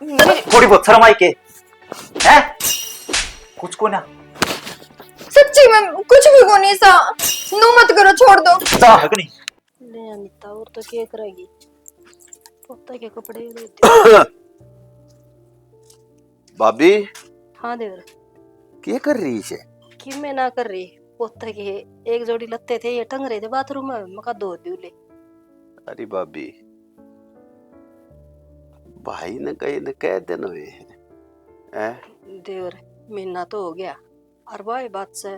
थोड़ी बहुत शर्म आई के है कुछ को ना सच्ची में कुछ भी को नहीं सा। नो मत करो, छोड़ दो। सा है कि नहीं ले अनिता और तो क्या करेगी, पोता के कपड़े धोती। भाभी हाँ देवर, क्या कर रही है? कि मैं ना कर रही पोता के एक जोड़ी लत्ते थे ये टंग रहे थे बाथरूम में, मका धो दूले। अरे भाभी भाई ने कहीं न कह देना है देवर महीना तो हो गया और भाई बात से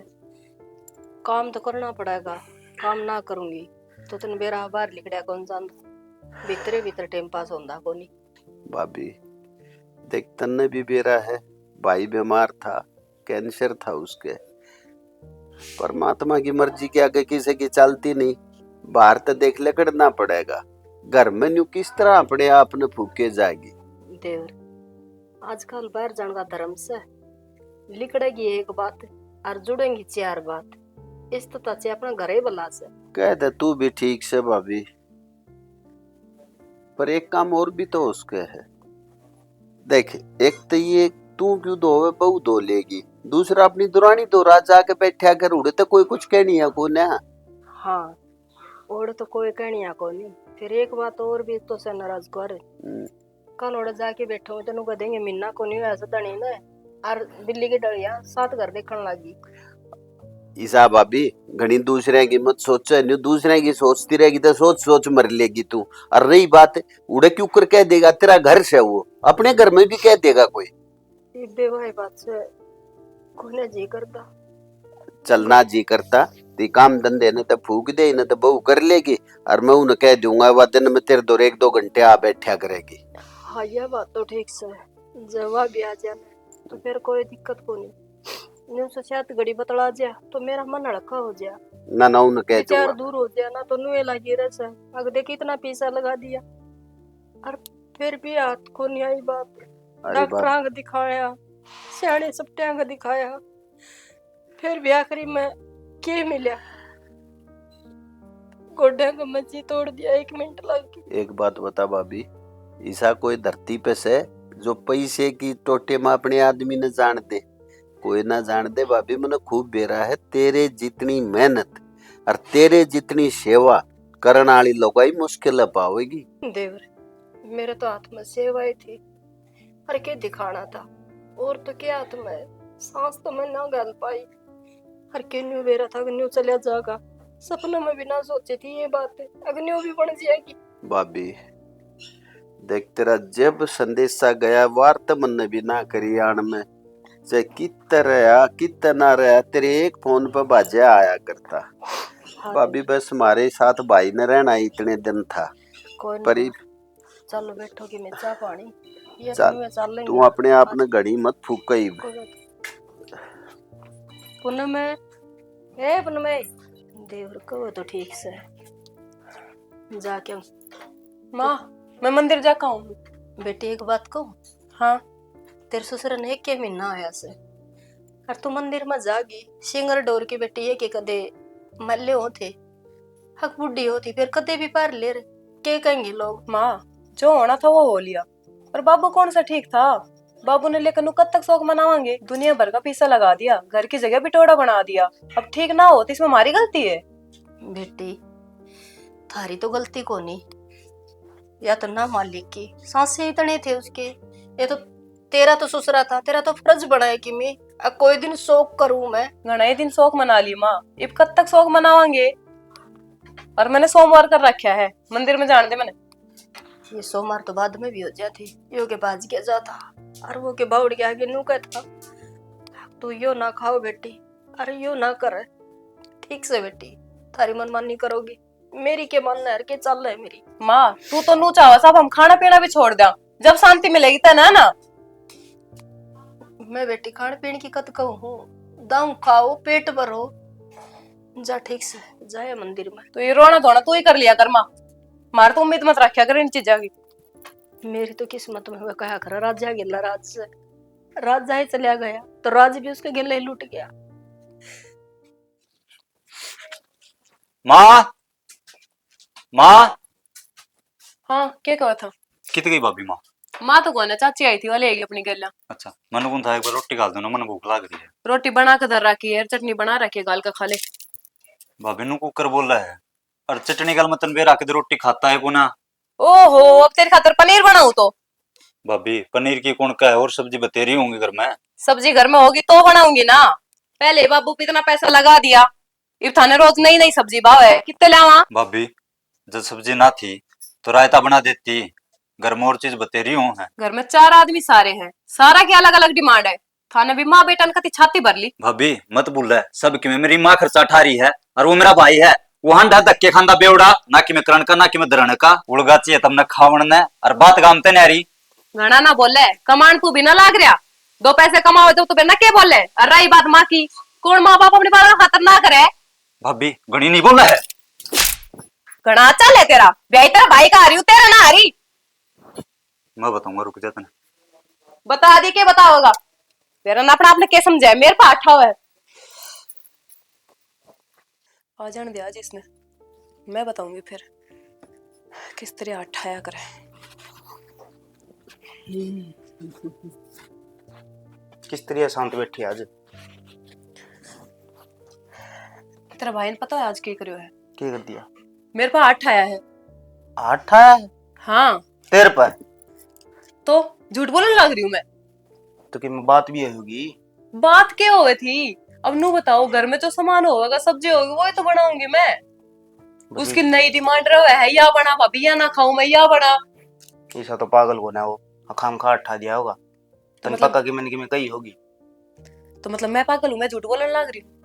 काम तो करना पड़ेगा, काम ना करूंगी तो तुम बेरा बाहर लिखड़ा कौन जान भीतरे भीतर टाइम पास होंदा कोनी। भाभी देख तन्ने भी बेरा है, भाई बीमार था, कैंसर था उसके। परमात्मा की मर्जी के आगे किसी की चलती नहीं। बाहर तो देख ले करना पड़ेगा, घर में न्यू किस तरह अपने आप ने फूके जाएगी। देवर आजकल बाहर जाने का धर्म से लिखड़ेगी एक बात और जुड़ेंगी चार बात, इस तो तचे अपना घर ही बला से। कह दे तू भी ठीक से भाभी, पर एक काम और भी तो उसके है। देख एक तो ये तू क्यों धोवे बहू धो लेगी, दूसरा अपनी दुरानी तो रात जाके बैठा कर उड़े तो कोई कुछ कहनी है को ना। हाँ और तो कोई कहनिया को नहीं। फिर एक बात और भी तो से नाराज कर कल ओड़ जाके बैठो तेन कह देंगे महीना को नहीं ऐसा धनी ने और बिल्ली की डलिया सात घर देखने लगी। ईसा भाभी घनी दूसरे की मत सोचे, न्यू दूसरे की सोचती रहेगी तो सोच सोच मर लेगी तू। और रही बात उड़े क्यों कर कह देगा, तेरा घर से वो अपने घर में भी कह देगा कोई। बेवाई बात से कोने जी करता चलना जी करता तो काम धंधे ने तो फूक दे न तो बहू कर लेगी और मैं उन्हें कह दूंगा वह दिन में तेरे दो एक दो घंटे आ बैठा करेगी। हाँ यह बात तो ठीक से जवाब भी आ जाना तो फिर कोई दिक्कत को नहीं। न्यू से शायद घड़ी बतला जा तो मेरा मन हड़का हो जा, ना उन्हें कह विचार दूंगा। दूर हो जाए ना तो नुए लगी रस अगर देख इतना पैसा लगा दिया और फिर भी हाथ को नहीं आई बात। अरे बाप डॉक्टर को दिखाया, सियाने सप्टिया को दिखाया, फिर भी आखिरी में क्या मिला, गोड्या का मच्छी तोड़ दिया 1 मिनट लग गई। एक बात बता भाभी, ऐसा कोई धरती पे से जो पैसे की टोटे में अपने आदमी ने जान दे, कोई ना जान दे भाभी। मैंने खूब बेरा है तेरे जितनी मेहनत और तेरे जितनी सेवा करने वाली लोगाई मुश्किल पावेगी। देवर मेरे तो हाथ में सेवाई थी और क्या दिखाना था और तो क्या हाथ में सांस तो मैं ना गाल पाई और के न्यू बेरा था न्यू चलिया जाएगा, सपना में भी ना सोची थी ये बात अगर न्यू भी बन जाएगी। भाभी देख तेरा जब संदेशा गया वार्ता मन ने भी ना करी आन में चाहे कितना रहा तेरे एक फोन पर बाजा आया करता। हाँ भाभी बस हमारे साथ भाई ने रहना इतने दिन था कोई पर नहीं, चलो बैठो कि मैं चाह पानी ये चल तो चल लेंगे। तू अपने आप ने घड़ी मत फूक ही। पूनम में ए पूनम में देवर को तो ठीक से जाके माँ मैं मंदिर जाका हूँ। बेटी एक बात कहूँ, हाँ तेरे ससुर ने के महीना आया से और तू मंदिर में जागी सिंगर डोर की बेटी ये के कदे मल्ले होते हक बुढ़ी होती फिर कदे भी पार ले रे के कहेंगे लोग। माँ जो होना था वो हो लिया, पर बाबू कौन सा ठीक था। बाबू ने लेकर नु कब तक शौक मनावांगे, दुनिया भर का पैसा लगा दिया, घर की जगह बिटोड़ा बना दिया, अब ठीक ना हो तो इसमें हमारी गलती है। बेटी थारी तो गलती को नहीं, या तो ना मालिक की सांसें इतने थे उसके, ये तो तेरा तो ससुरा था, तेरा तो फर्ज बना है कि मैं अब कोई दिन शौक करूं मैं। घना ही दिन शौक मना ली माँ, अब कब तक शौक मनावांगे। और मैंने सोमवार कर रखा है, मंदिर में जाने दे मैंने। ये सोमवार तो बाद में भी हो जाती, यो के बाज गया जाता और वो के बाउड़ के आगे नू कहता तू यो ना खाओ बेटी, अरे यो ना कर ठीक से बेटी, थारी मनमानी करोगी मेरी के मन है के चल है मेरी। माँ तू तो नू चावा साहब हम खाना पीना भी छोड़ दिया, जब शांति मिलेगी तना ना। मैं बेटी खाने पीने की कत कहूँ हूँ, दाऊ खाओ पेट भरो जा ठीक से जाए मंदिर में। तो ये रोना धोना तू ही कर लिया कर माँ, मार तो उम्मीद मत रखा कर इन चीजा की। मेरी तो किस्मत में हुआ कहा कर राजा गिल्ला राज से राजा ही चलिया गया तो राज भी उसके गिल्ले ही लूट गया। माँ माँ हाँ क्या कहा था? कित गई भाभी माँ? माँ तो कौन है, चाची आई थी, वो लेगी अपनी गल्ला। अच्छा मन कौन था, एक बार रोटी खा दो ना, मन भूख लग रही है। रोटी बना के धर रखी है, चटनी बना रखी है, गाल का खा ले। भाभी नु कुकर बोल रहा है, और चटनी गल मतन बेरा के रोटी खाता है पुना। ओहो, अब तेरे खातर पनीर बनाऊं तो? भाभी पनीर की कौन का है, और सब्जी बतेरी होंगी घर में। सब्जी घर में होगी तो बनाऊंगी ना। पहले बाबू पे इतना पैसा लगा दिया, इब थाने रोज नई नई सब्जी भाव है, कितने लावा? भाभी जब सब्जी ना थी तो रायता बना देती, घर में और चीज बतेरी हूँ है। घर में 4 आदमी सारे हैं, सारा की अलग अलग डिमांड है। थाने भी माँ बेटा कति छाती भर ली। भाभी मत भूल है, सब कि मेरी माँ खर्चा उठा रही है, और वो मेरा भाई है। वो हंडा धक्के खांदा बेवड़ा, ना कि मैं करण का ना कि मैं धरण का। उड़गा चाहिए तमने खावण ने, और बात गामते नहीं। घना ना बोले, कमान तू भी ना लाग रहा। 2 पैसे कमाओ तो बिना के बोले। और रही बात माँ की, कौन माँ बाप अपने बाल का खातर ना करे? भाभी घनी नहीं बोला है। घना चल है तेरा, ब्याही तेरा भाई का आ रही हूँ, तेरा ना आ रही। मैं बताऊंगा, रुक जा तने। बता दी के बताओगा, तेरा ना अपना आपने क्या समझा है, मेरे पास अठा हुआ है। आ जाने दे आज इसने, मैं बताऊंगी फिर किस तरह अठाया करे। किस तरह शांत बैठी आज? तेरा भाई ने पता है आज क्या करियो है? क्या कर दिया? मेरे पास 8 आया है। 8 आया है हाँ तेरे पर? तो झूठ बोलने लग रही हूँ मैं? तो कि बात भी होगी। बात क्या हो गई थी? अब नू बताओ, घर में जो सामान होगा, सब्जी होगी, वो ही तो बनाऊंगी मैं। उसकी नई डिमांड रहा है, या बना भाभी, या ना खाऊं मैं, या बना। ऐसा तो पागल होना वो, खाम खा उठा दिया होगा। तन मतलब- पक्का कि मैंने कि मैं कही होगी। तो मतलब मैं पागल हूँ, मैं झूठ बोलने लग रही हूँ?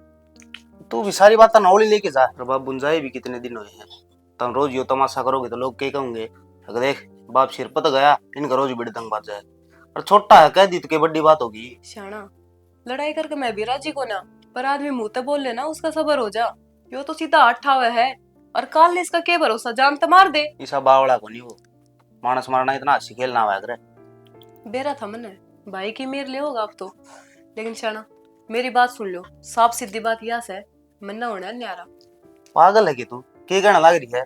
तू भी सारी बात नौली लेके जा। बाप बुंजाए भी कितने दिन हुए हैं, तुम रोज यो तमाशा करोगे तो लोग क्या कहोगे? अगर देख बाप सिर पत गया, इनका रोज बड़ी तंग बात जाए। और छोटा है कह दी तो क्या बड़ी बात होगी? श्याणा, लड़ाई करके मैं भी राजी को ना, पर आदमी मुंह ते बोल लेना, उसका सबर हो जा। यो तो सीधा अठा हुआ है, और काल ने इसका क्या भरोसा, जान तो मार दे। ऐसा बावड़ा को नहीं वो, मानस मारना इतना हंसी खेलना हुआ करे। बेरा था मैंने, भाई की मेर ले होगा अब तो। लेकिन श्याणा मेरी बात सुन लो, साफ सीधी बात यह है, मन ना होना न्यारा। पागल है कि तू? क्या कहना लग रही है?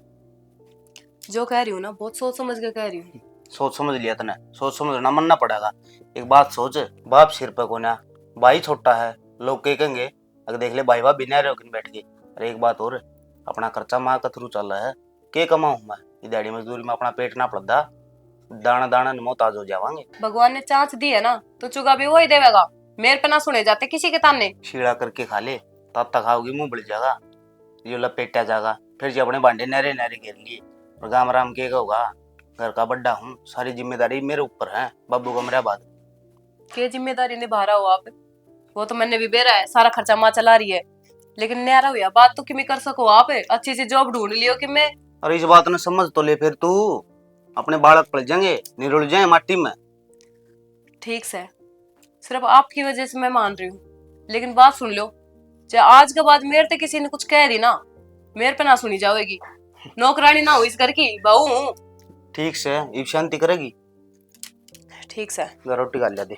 जो कह रही हूँ ना, बहुत सोच समझ के कह रही हूँ। सोच समझ लिया तने, सोच समझना मनना पड़ेगा। एक बात सोच, बाप सिर पे कोना, भाई छोटा है, लोग क्या कहेंगे? अगर देख ले भाई बाप बिना रहे बैठ गए। अरे एक बात और, अपना खर्चा माँ का थ्रू चल रहा है, क्या कमाऊं मैं? ये दिहाड़ी मजदूरी में अपना पेट ना पड़ता, दाना दाना न मोहताज हो जावांगे। भगवान ने चांस दी है ना, तो चुगा भी वही देवेगा। मेरे पे ना सुने जाते किसी के ताने। शीड़ा करके खा ले, तब तक खाओगी मुंह बढ़ जाएगा, ये लपेटा जाएगा। फिर जो अपने भांडे नहरे नहरे घेर लिए, और गाम राम के होगा? घर का बड्डा हूँ, सारी जिम्मेदारी मेरे ऊपर है, बाबू का मेरा बाद। के जिम्मेदारी निभा रहा हो आप? वो तो मैंने भी बेरा है, सारा खर्चा माँ चला रही है। लेकिन न्यारा हुआ बात तो किमी कर सको आप? अच्छी सी जॉब ढूंढ लियो कि मैं। अरे इस बात ने समझ तो ले, फिर तू अपने बालक पड़ जाएंगे, निरुल जाए माटी में। ठीक से, सिर्फ आपकी वजह से मैं मान रही हूँ, लेकिन बात सुन लो, चाहे आज के बाद मेरे ते किसी ने कुछ कह दी ना, मेरे पे ना सुनी जाएगी। नौकरानी ना हो इस घर की, बहू हूँ। ठीक से इब शांति करेगी? ठीक से जरा रोटी खा लिया दे,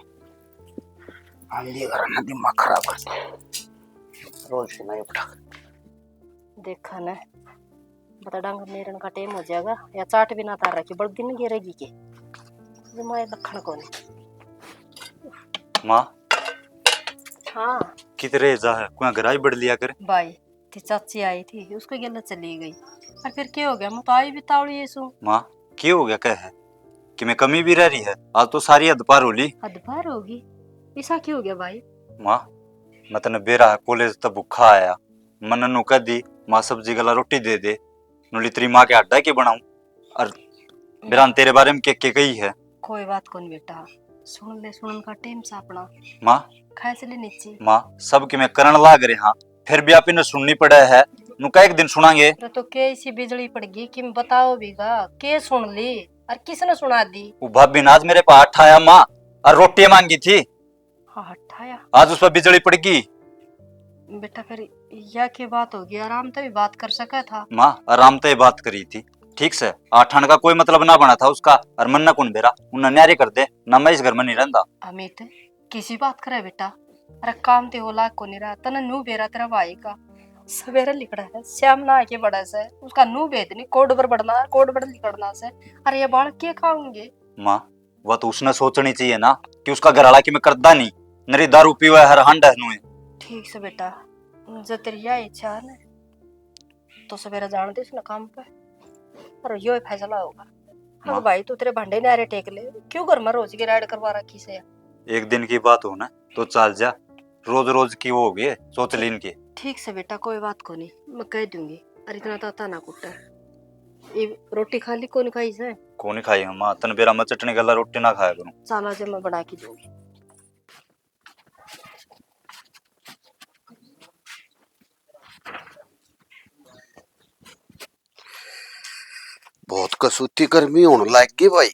आंधी करना दिमाग खराब करते रोज से नहीं उठा। देखा ना, बता डांग नेरन का टाइम हो जाएगा, या चाट भी ना तार रखी, बड़ दिन गिरेगी के मैं दखण को नहीं। माँ हाँ कितरे जा है, कोई घर आई बढ़ लिया कर। भाई थी चाची आई थी, उसको गलत चली गई, और फिर क्या हो गया? मैं तो आई भी तावड़ी ये सू। माँ क्या हो गया, क्या है कि मैं कमी भी रह रही है? आज तो सारी हद पार हो ली। हद पार होगी? ऐसा क्यों हो गया भाई? माँ मतलब बेरा कॉलेज तब भूखा आया, मन नु कह दी माँ सब्जी गला रोटी दे दे, नुली तेरी माँ के अड्डा के बनाऊं, और बेरान तेरे बारे में के कही है। कोई बात कौन बेटा, सुन ले, सुनन का टाइम सा अपना। माँ खाए चले नीचे। माँ सब कि मैं करण लाग रहे हाँ, फिर भी आप इन्हें सुननी पड़ा है, नुका एक दिन सुनांगे। अरे तो कैसी बिजली पड़ गई कि बताओ बीगा, के सुन ली और किसने सुना दी? वो भाभी ने आज मेरे पास आया माँ, और रोटी मांगी थी, हाँ हटाया आज उस पर बिजली पड़ गई। बेटा, फिर यह की बात होगी, आराम से भी बात कर सका था। माँ आराम से बात करी थी, ठीक से आठान का कोई मतलब ना बना था उसका, और मन न कुन बेरा उन्हें न्यारे कर दे ना, मैं इस घर में नहीं रहता। अमित किसी बात करे बेटा, अरे काम ते होला को नहीं रहा, तना नू बेरा तेरा भाई का सवेरे लिखड़ा है, श्याम ना आके बड़ा से उसका नू भेदनी कोड पर बढ़ना, कोड पर लिखड़ना से। अरे ये बाल क्या खाऊंगे? माँ वह तो उसने सोचनी चाहिए ना कि उसका घर वाला कि मैं करदा नहीं, नरी दारू पीवा हर हांड है। ठीक से बेटा, जो तेरी यह इच्छा है ना तो सवेरे जान दे ना काम पे, और यो ही फैसला होगा। हाँ हाँ। भाई, तू तेरे भांडे नारे टेक ले, क्यों घर में रोज की राइड करवा रखी से। एक दिन की बात हो ना तो चल जा, रोज रोज की वो होगी सोच लीन की। ठीक से बेटा, कोई बात को नहीं, मैं कह दूंगी। और इतना ताता ना कुटा, ये रोटी खा ली कौन खाई से। कौन खाई माँ, तन बेरा मैं चटनी गला रोटी ना खाया करूं। साला जब मैं बना के दूंगी। बहुत कसूती गर्मी होने लग गई भाई।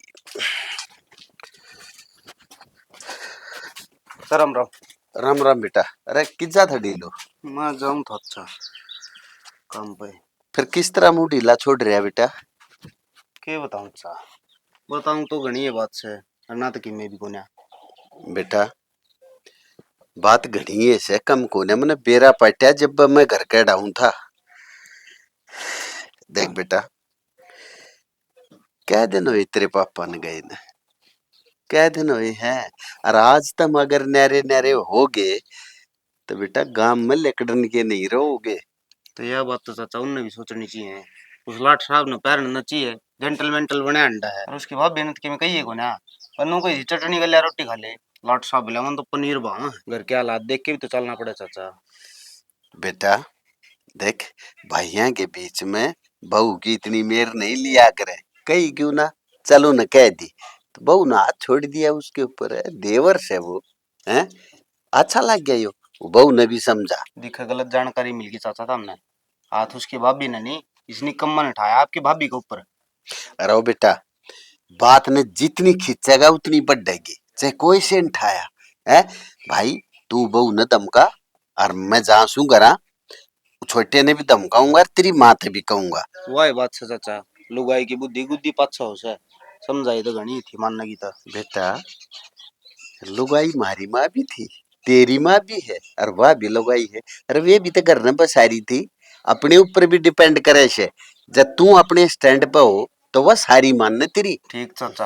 राम राम। राम राम बेटा। अरे किजा था ढीलो? मैं जाऊं था अच्छा काम पे। फिर किस तरह मुंह ढीला छोड़ रहा बेटा? के बताऊं अच्छा, बताऊं तो घनी है बात से, और ना तो कि मैं भी कोन्या। बेटा बात घड़ी है से कम कोने मैंने बेरा पटा जब मैं घर के डाउन था। देख बेटा, क्या दिन हुए तेरे पापा ने गए ना, क्या दिन हुए हैं, और आज तुम अगर नरे नरे हो गए तो बेटा गांव में लेकड़न के नहीं रहोगे। तो यह बात तो चाचा उनने भी सोचनी चाहिए। उस लाट साहब ने पैर न चाहिए, जेंटल मेंटल बने अंडा है, और उसके बाद बेनत के में कहिए को ना पन्नू को चटनी गलिया रोटी खा ले। लाट साहब बोले मन तो पनीर भाव घर के हालात देख के भी तो चलना पड़े चाचा। बेटा देख, भाइयों के बीच में बहू की इतनी मेर नहीं लिया करे, कही क्यों ना चलो न कह दी तो बहू ने हाथ छोड़ दिया उसके ऊपर। है देवर से वो, है अच्छा लग गया यो, वो बहू ने भी समझा। दिखा गलत जानकारी मिल गई चाचा था हमने, हाथ उसकी भाभी ने नहीं, इसने कम्मा ने उठाया आपकी भाभी के ऊपर। अरे ओ बेटा, बात ने जितनी खींचेगा उतनी बढ़ेगी, चाहे कोई से उठाया है। भाई तू बहू ने धमका और मैं जहाँ सू करा, छोटे ने भी धमकाऊंगा और तेरी माँ ते भी कहूंगा। वही बात से चाचा, लुगाई की बुद्धि गुद्दी पाछा हो से समझाई तो घनी थी मानने की था। बेटा लुगाई मारी माँ भी थी, तेरी माँ भी है, और वह भी लुगाई है। अरे वे भी तो घर में बसारी थी, अपने ऊपर भी डिपेंड करे से। जब तू अपने स्टैंड पे हो तो वह सारी मानने तेरी। ठीक चाचा,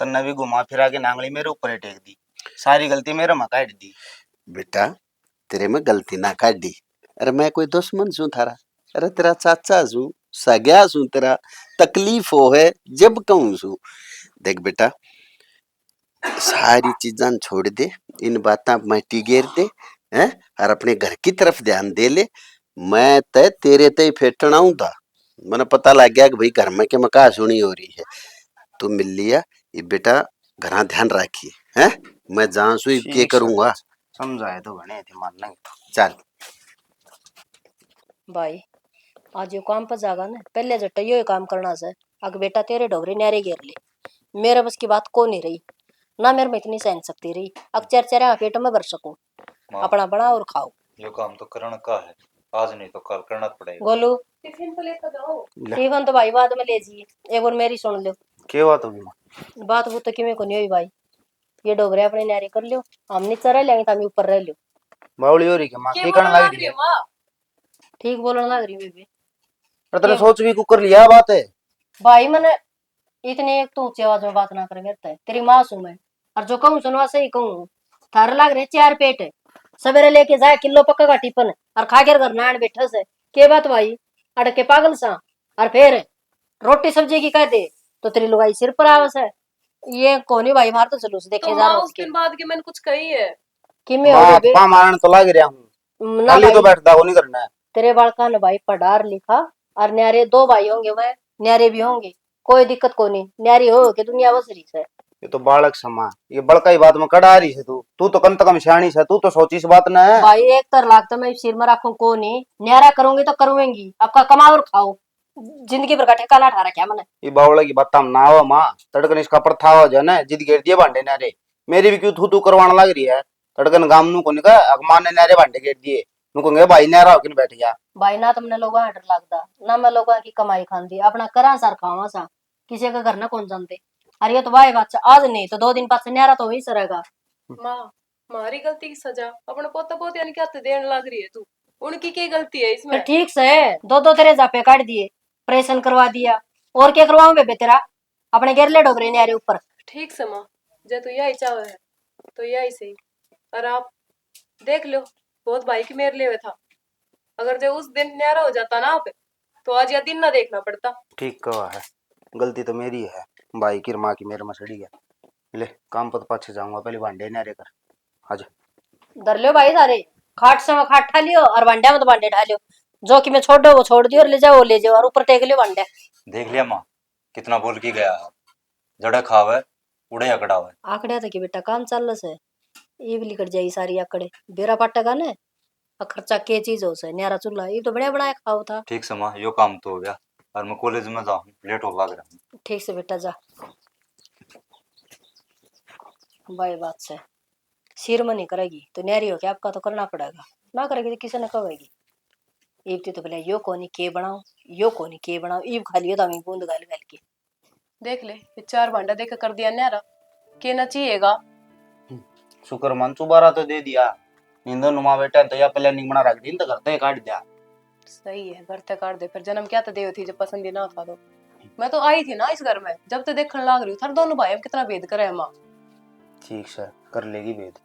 तन्ने भी घुमा फिरा के नांगली मेरे ऊपर ही टेक दी, सारी गलती मेरे में काट दी। बेटा तेरे में गलती ना काटी, अरे मैं कोई दुश्मन छू थारा? अरे तेरा चाचा छू, सग्या छू तेरा, तकलीफ हो है जब कहूँ छू। देख बेटा, सारी चीजां छोड़ दे, इन बातां माटी गेर दे, हैं, और अपने घर की तरफ ध्यान दे ले। मैं तय तेरे तय फेटना हूं था, मैंने पता लग गया कि भाई घर में के मका सुनी हो रही है, तू मिल लिया। ये बेटा घरा ध्यान रखिए, हैं, मैं जहाँ सु के ठीक करूंगा। समझाए तो घने थे मानने की था। चल भाई आज यो काम पर जागा ना, पहले जट्टा यो काम करना से। अग बेटा तेरे डोगरे न्यारे घेर ले, मेरे बस की बात को नहीं रही ना, मेरे में इतनी सहन शक्ति रही। अब चर चरा पेट में भर सकूं, अपना बना और खाओ। यो काम तो करना का है, आज नहीं तो कल करना पड़ेगा। गोलू टिफिन तो लेकर जाओ। टिफिन तो भाई बाद में ले जाइए, एक बार मेरी सुन लो के बात होगी मां? बात। वो तो कि को नहीं हुई भाई, ये डोगरे अपने न्यारे कर लियो, हम नीचे रह लेंगे, हम ऊपर रह लियो। बावली हो रही के मां के के बोलने करने लग लग रही रही है? है माँ? ठीक बोलने लग रही बेबी। अरे तने के सोच भी कुकर लिया बात है। भाई मैंने इतने एक तो ऊंची आवाज में बात ना कर मेरे है, तेरी माँ सू मैं, और जो कहूँ सुनवा सही कहूँ। थारे लाग रहे चार पेट है, सवेरे लेके जाए किलो पक्का का टिफन और खा के घर नान बैठे से। के बात भाई, अड़के पागल सा, और फिर रोटी सब्जी की कह दे तो तेरी लुगाई सिर पर आवस है। ये कोनी भाई मार तो जुलूस देखे तो जा माँ रहा उस दिन बाद के मैंने कुछ कही है? कि मैं हो मां बेबे पा मारन तो लग रहा हूं, ना खाली तो भाई, बैठता को नहीं करना है। तेरे बालका ने भाई पढ़ार लिखा, और न्यारे दो भाई होंगे, वह न्यारे भी होंगे, कोई दिक्कत को नहीं, न्यारी हो के दुनिया बसरी से। ये तो बालक समा, ये बड़का ही बात में कड़ा आ रही है तू, तू तो कम कम सियाणी है, तू तो सोची इस बात ना है। भाई एक तर लाख तो मैं सिर में रखूं को नहीं, न्यारा करूंगी तो करूंगी, आपका कमाओ और खाओ, जिंदगी भर का ठेका ठा रखा मैंने। ये बावला की बात हम ना हो मां, तड़कन इसका प्रथा हो जाए ना, जिद घेर दिए भांडे नारे, मेरी भी क्यों थू तू करवाने लग रही है। तड़कन गाम नु को निका अगमान ने नारे भांडे घेर दिए, नुको कहे भाई नारा होके बैठ जा। भाई ना तुमने लोगों का डर लगता, ना मैं लोगों की कमाई खाती, अपना करा सर खावा सा, किसी का घर ना कौन जानते। अरे ये तो भाई बात आज नहीं तो 2 दिन बाद से न्यारा तो वही सरेगा। माँ, हमारी गलती की सजा अपने पोता पोतिया ने क्या देने लग रही है तू? उनकी क्या गलती है फिर इसमें? ठीक से दो तेरे जापे काट दिए, ऑपरेशन करवा दिया, और क्या करवाऊं बेबे तेरा, अपने घेर ले डोगरे न्यारे ऊपर। ठीक से माँ, जे तू यही चाहे है तो यही सही। और आप देख लो, बहुत भाई की मेर ले हुए था, अगर जो उस दिन न्यारा हो जाता ना आप, तो आज यह दिन ना देखना पड़ता। ठीक कहा है, गलती तो मेरी है, भाई की माँ की मेरे मसड़ी है। ले काम पर तो पाछे जाऊंगा, पहले भांडे नारे कर। आज धर लो भाई सारे, खाट से में खाट ठा लियो और भांडे में तो भांडे ठा लियो। जो कि मैं छोड़ दो वो छोड़ दियो, और ले जाओ वो ले जाओ, और ऊपर टेक लियो भांडे। देख लिया माँ, कितना बोल के गया है। जड़ा खावे उड़े अकड़ावे। आकड़े था कि बेटा काम चल से ये भी लिकट जाई सारी आकड़े बेरा पाटा का ने। और खर्चा के चीज हो से न्यारा चूल्हा ये तो बढ़िया बनाया खाओ था। ठीक से माँ, यो काम तो हो गया और मैं कॉलेज में जाऊँ, लेट हो लग रहा हूँ। ठीक से बेटा जा, भाई बात से सिर में नहीं करेगी तो न्यारी हो के आपका तो करना पड़ेगा, ना करेगी तो किसी ने कहेगी। एक तो बोले यो कोनी के बनाओ, यो कोनी के बनाओ, ईब खा लियो तो बूंद गाल गाल के। देख ले, ये 4 भांडा देकर कर दिया न्यारा, के ना चाहिएगा। शुक्र मन चुबारा तो दे दिया। नींदो नुमा बेटा तो या प्लानिंग बना रख दी तो करते काट दिया। सही है, घर तक काट दे, फिर जन्म क्या तो देव थी जब पसंद ही ना था तो। मैं तो आई थी ना इस घर में, जब तो देखने लाग रही हूँ थारे दोनों भाई अब कितना भेद करे है माँ। ठीक से कर लेगी भेद,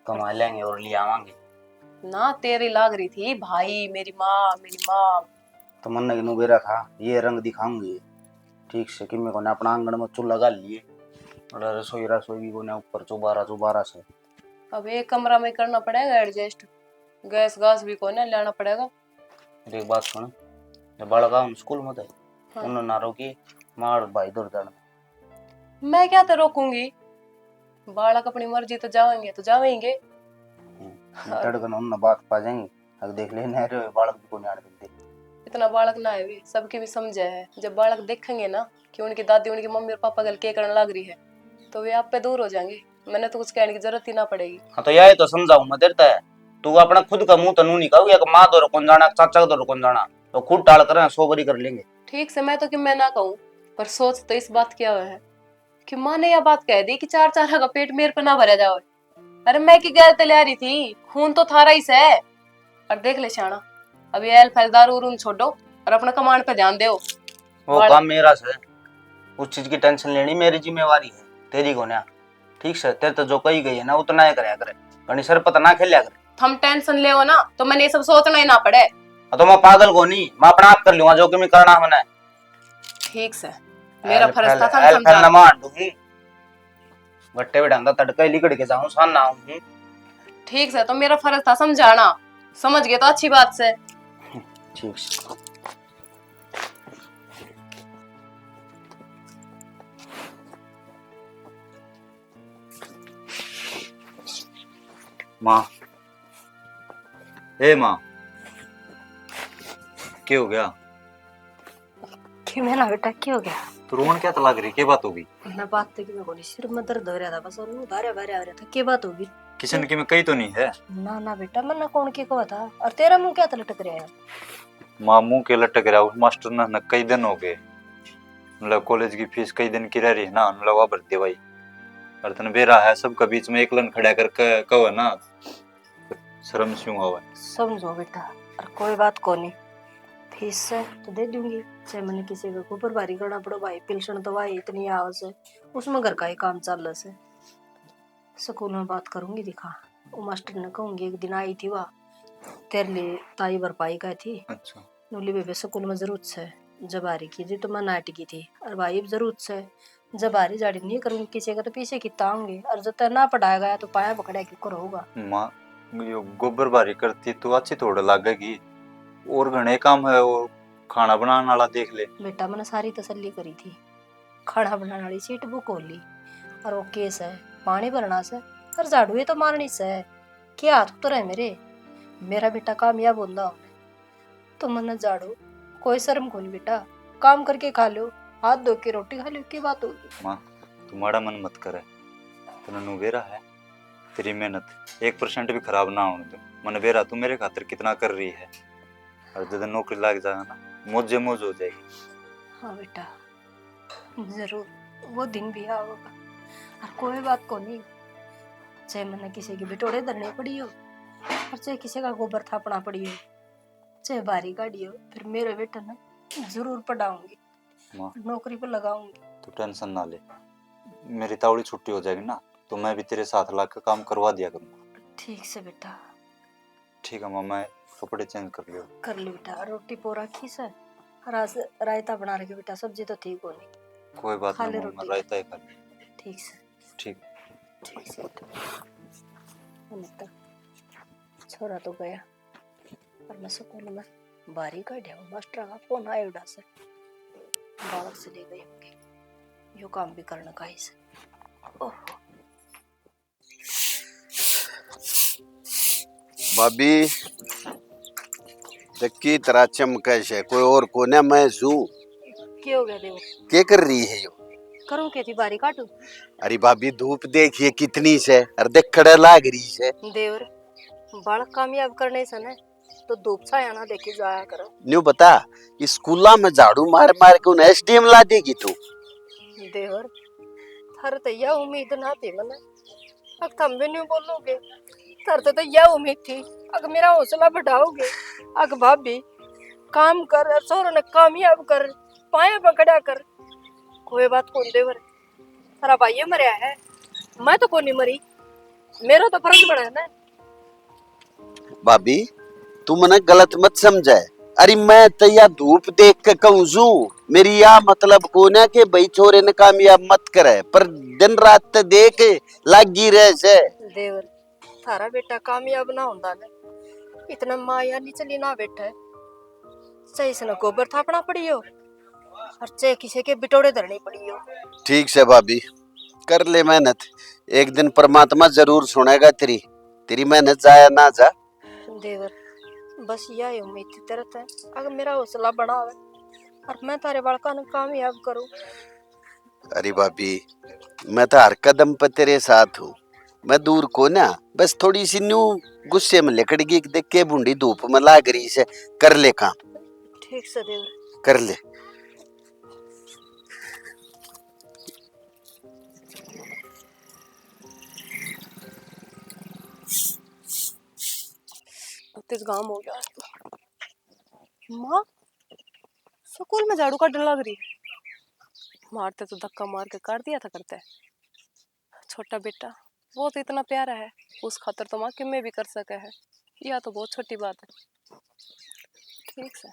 कमा लेंगे और ले आवांगे। ना तेरी लाग रही थी भाई, मेरी माँ मेरी माँ। तो मन ने नुबेरा था ये रंग दिखाऊंगी। ठीक से कि मेरे को ने अपना आंगन में चूल्हा लगा लिए, और रसोई रसोई भी को ने ऊपर चुबारा चुबारा से। अब एक कमरा में करना पड़ेगा एडजस्ट, गैस गैस भी कोने लेना पड़ेगा। और एक बात सुन, जब बालक हम स्कूल में थे हाँ। उन्होंने ना रोकी मार भाई दूर जाने। मैं क्या तो रोकूंगी, बालक अपनी मर्जी तो जाएंगे तो जाएंगे। तड़कन उन्होंने बात पा जाएंगे, अगर देख ले नहरे हुए बालक को नहीं आने देते। इतना बालक ना है भी, सबकी भी समझे है। जब बालक देखेंगे ना कि उनकी दादी उनकी मम्मी और पापा गल के करने लग रही है, तो वे आप पे दूर हो जाएंगे, मैंने तो कुछ कहने की जरूरत ही ना पड़ेगी। हाँ तो यही तो समझाऊ मैं देता है, तू अपना खुद का मुंह तनु नहीं कहू या माँ दो कौन जाना चाचा दो कौन जाना, तो खुद टाल कर 100 बारी कर लेंगे। ठीक से मैं तो कि मैं ना कहूँ, पर सोच तो इस बात क्या है कि माँ ने यह बात कह दी कि 4 का पेट मेरे पे ना भरा जाओ। अरे मैं की गैर तले आ रही थी, खून तो थारा ही से। और देख ले शाना, अब ये एल फैलदार उन छोड़ो और अपना कमांड पे ध्यान दो। वो काम मेरा से, उस चीज की टेंशन लेनी मेरी जिम्मेवारी है, तेरी को ना। ठीक से तेरे तो जो कही गई है ना उतना ही कराया करे, कहीं सर पता ना खेलिया करे। हम टेंशन ले हो ना तो मैंने ये सब सोचना ही ना पड़े। तो मैं पागल को नहीं, मैं अपना आप कर लूंगा जो कि मैं करना मैंने। ठीक से मेरा फर्ज था समझाना। मार दूंगी गट्टे पे ढंगा तड़का ही लिकड़ के जाऊं सान ना आऊं। ठीक से तो मेरा फर्ज था समझाना, समझ गए तो अच्छी बात से। ठीक से माँ, ए माँ, क्या हो गया? कि मैं ना बेटा क्या हो गया? तो रोन क्या तलाक रही, क्या बात होगी? ना बात तो कि मैं कोनी सिर में दर्द हो रहा था बस, और मुंह भारे भारे आ रहा था। क्या बात होगी? किशन की में कही तो नहीं है? ना ना बेटा, मैं ना कौन के कहा था, और तेरा मुंह क्या लटक रहा है? माँ मुंह के लटक रहा, उस मास्टर ने कई दिन हो गए, मतलब कॉलेज की फीस कई दिन की रह रही है ना, मतलब वह भर दे भाई। और तन बेरा है सबका बीच में एक लन खड़ा कर कहो ना, शर्म क्यों हुआ? समझो बेटा, और कोई बात को नहीं, फीस से तो दे दूंगी, चाहे मैंने किसी को ऊपर भारी करना पड़ो भाई, पिलसन तो भाई इतनी आवाज है, उसमें घर का ही काम चल रहा से। स्कूल में बात करूंगी, दिखा वो मास्टर ने कहूंगी, एक दिन आई थी वह तेरे लिए ताई भरपाई का थी। अच्छा, नूली बेबे स्कूल में जरूरत से जब आ रही की थी तो मैं नाट की थी, और भाई अब जरूरत से जब आ रही जाड़ी नहीं करूंगी किसी का तो पीछे कितना आऊंगी, और जब तक ना पढ़ाया गया तो पाया पकड़ा क्यों होगा। माँ यो गोबर बारी करती तो अच्छी थोड़ा लगेगी, और घने काम है, और खाना बनाने वाला देख ले। बेटा मैंने सारी तसल्ली करी थी, खाना बनाने वाली सीट बुक हो ली, और वो केस है पानी भरना से, और झाड़ू ये तो मारनी से, क्या हाथ तो रहे मेरा बेटा कामयाब होना तो मन झाड़ू, कोई शर्म को नहीं बेटा, काम करके खा लो, हाथ धो के रोटी खा लो, की बात होगी। माँ तुम्हारा मन मत करे, तेरा नुबेरा है, तेरी मेहनत 1% भी खराब ना होने दो। मन बेरा तू मेरे खातिर कितना कर रही है, और जब नौकरी लग जाएगा ना मौजे मौज हो जाएगी। हाँ बेटा जरूर वो दिन भी आएगा, और कोई बात को नहीं, चाहे मैंने किसी की बिटोड़े धरने पड़ी हो, और चाहे किसी का गोबर थापना पड़ी हो, चाहे बारी गाड़ी हो, फिर मेरे बेटा ना जरूर पढ़ाऊंगी, माँ नौकरी पर लगाऊंगी। तू टेंशन ना ले, मेरी तावड़ी छुट्टी हो जाएगी ना तो मैं भी तेरे साथ ला के काम करवा दिया करूंगा। ठीक से बेटा। ठीक है माँ, मैं कपड़े चेंज कर लियो। कर ली बेटा, रोटी पोरा खीस है, रायता बना रही बेटा, सब्जी तो ठीक होनी। कोई बात खा नहीं ले माँ, मैं रोटी। रायता ही खा लूँ। ठीक से। ठीक। ठीक से बेटा। तो छोरा तो गया पर मैं स्कूल में बारी का ढेव मास्टर का फोन आया उड़ा से बालक से ले गई होंगे, यो काम भी करना का ही से। ओहो भाभी की तरह चमके है, कोई और कोने मैं जू क्या हो गया देव? क्या कर रही है यो? करूं क्या थी, बारी काटू? अरे भाभी धूप देखिए कितनी से, अरे देख खड़ा लाग रही है। देवर बालक कामयाब करने से न तो धूप छाया ना देखी जाया करो। न्यू बता, स्कूला में झाड़ू मार मार के उन्हें एसडीएम ला देगी तू? देवर थारे तो यह उम्मीद ना थी मने, अब तुम भी नहीं बोलोगे। थारे तो यह उम्मीद थी अगर मेरा हौसला बढ़ाओगे, अगर भाभी काम कर और छोरों ने कामयाब कर, पाया पकड़ा कर। कोई बात कौन देवर, थारा भाई मरिया है, मैं तो कोनी मरी, मेरा तो फर्ज बना है ना। भाभी तू मने गलत मत समझे। अरे मैं तो या धूप देख के कहूँ जू, मेरी या मतलब को ना कि भाई छोरे ने कामयाब मत करे, पर दिन रात तो देख लागी रहे से। देवर थारा बेटा कामयाब ना होता ना, इतना माया नहीं चली ना बेटा है, चाहे से गोबर थापना पड़ी हो और चाहे किसी के बिटोड़े धरनी पड़ी हो। ठीक से भाभी, कर ले मेहनत, एक दिन परमात्मा जरूर सुनेगा तेरी, तेरी मेहनत जाया ना जा। देवर बस यही उम्मीद थी तेरे से, अगर मेरा हौसला बना हुआ और मैं तारे बालका ने कामयाब करूं। अरे भाभी मैं तो हर कदम पर तेरे साथ हूँ, मैं दूर को ना, बस थोड़ी सी न्यू गुस्से में लिकड़ गई, देख के बूंदी धूप में लाग रही से। कर ले काम, ठीक से देवर। कर ले। तेज काम हो गया माँ, स्कूल में झाड़ू काटने लग रही है। मारते तो धक्का मार के काट दिया था करते। छोटा बेटा वो तो इतना प्यारा है, उस खातर तो माँ कि मैं भी कर सके है, यह तो बहुत छोटी बात है। ठीक से।